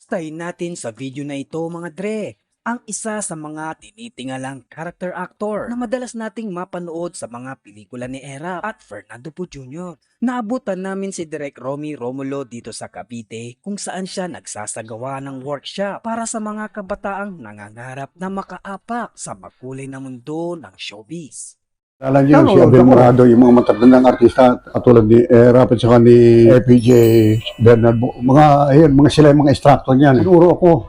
Kumustahin natin sa video na ito mga dre, ang isa sa mga tinitingalang character actor na madalas nating mapanood sa mga pelikula ni Erap at Fernando Poe Jr. Naabutan namin si Direk Romy Romulo dito sa Cavite kung saan siya nagsasagawa ng workshop para sa mga kabataang nangangarap na makaapak sa makulay na mundo ng showbiz. Alam niyo, si Abel Morado, yung mga matatandang artista, katulad ni Erap at saka ni FPJ, Bernard, mga sila yung mga extractor niyan. Tinuro ako,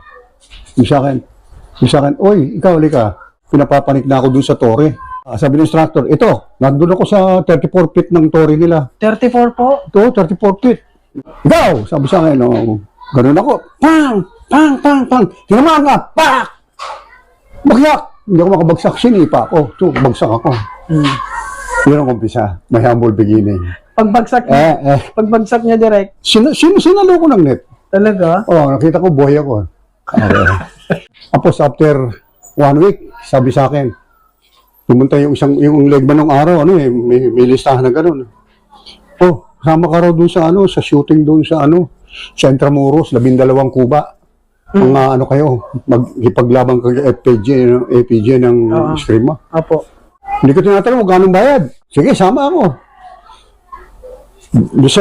yung sa akin, oy, ikaw, halika, pinapapanik na ako dun sa tore. Sabi ng instructor, ito, nandun ako sa 34 feet ng tore nila. 34 po? Ito, 34 feet. Ikaw, sabi sa akin, ganun ako, pang, pang, pang, pang, tinamaan ka, pak! Bagyak! Hindi ako makabagsak, sinipa ako. Ito, bagsak ako. Yun ang umpisa. May humble beginning. Pagbagsak niya, pagbagsak niya direct. Sinalo ko ng net. Talaga? Oo, nakita ko buhay ako. Okay. Tapos after 1 week, sabi sa akin, pumunta yung leg ba ng araw, may listahan na gano'n. Oh, sama ka raw doon sa shooting doon sa Intramuros, 12 kuba. Mga kayo, magipaglaban kay APJ ng Scream. Apo. Hindi ko tinatanong kung anong bayad. Sige, sama ako.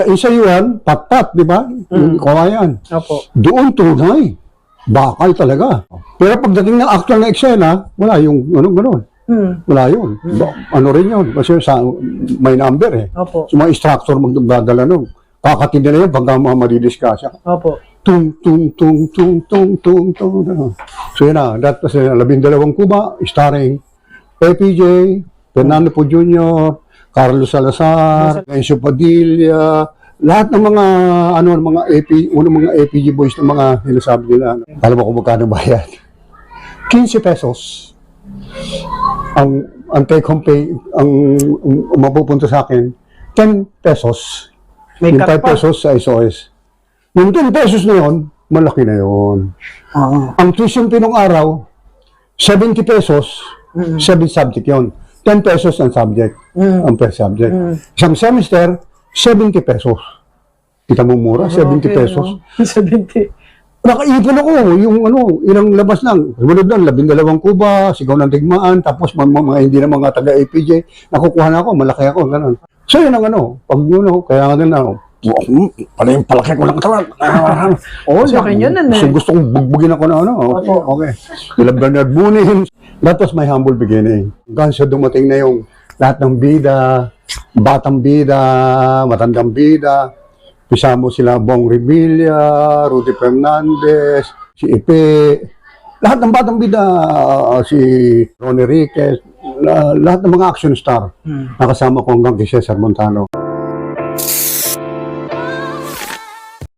Isa yun, pat-pat, di ba? Yung kawayan. Apo. Doon tunay. Bakal talaga. Pero pagdating ng actual na eksena, wala yung gano'n. Wala yun. Ano rin yun? Kasi may number eh. Apo. So mga instructor magdadala nun. Kakatindi na yun pagka mga madidiscuss. Apo. Tung, tung, tung, tung, tung, tung, tung. So yun na, that was 12 kuba, starring APJ, Fernando Poe Jr., Carlos Salazar, Enzo Padilla, lahat ng mga mga APG boys ng mga sinasabi nila. Alam mo kung magkano bayad? 15 pesos. Ang take home pay, ang mapupunta sa akin, 10 pesos. May Yung 5 cut pa. pesos sa SOS. Yung 10 pesos na yun, malaki na yun. Ang tuition fee nung araw, 70 pesos, 7 subject yun. 10 pesos ang subject, ang per subject. Isang semester, 70 pesos. Kita mo mura, 70 pesos. 70. Nakaipon ako, yung ilang labas lang. Sumunod lang, 12 kuba, sigaw ng tigmaan, tapos mga hindi na mga taga-APJ, nakukuha na ako, malaki ako, gano'n. So yun ang pag kaya nga din pala yung palaki ko lang katawan. Oo, laki niya nun eh. So gusto kong bugbugin ako na okay. Sila Bernard Bunin. That was my humble beginning. Hanggang sa dumating na yung lahat ng bida, batang bida, matandang bida. Pisa mo sila Bong Revilla, Rudy Fernandez, si Ipe. Lahat ng batang bida, si Ronnie Riquez, lahat ng mga action star. Nakasama ko hanggang kay Cesar Montano.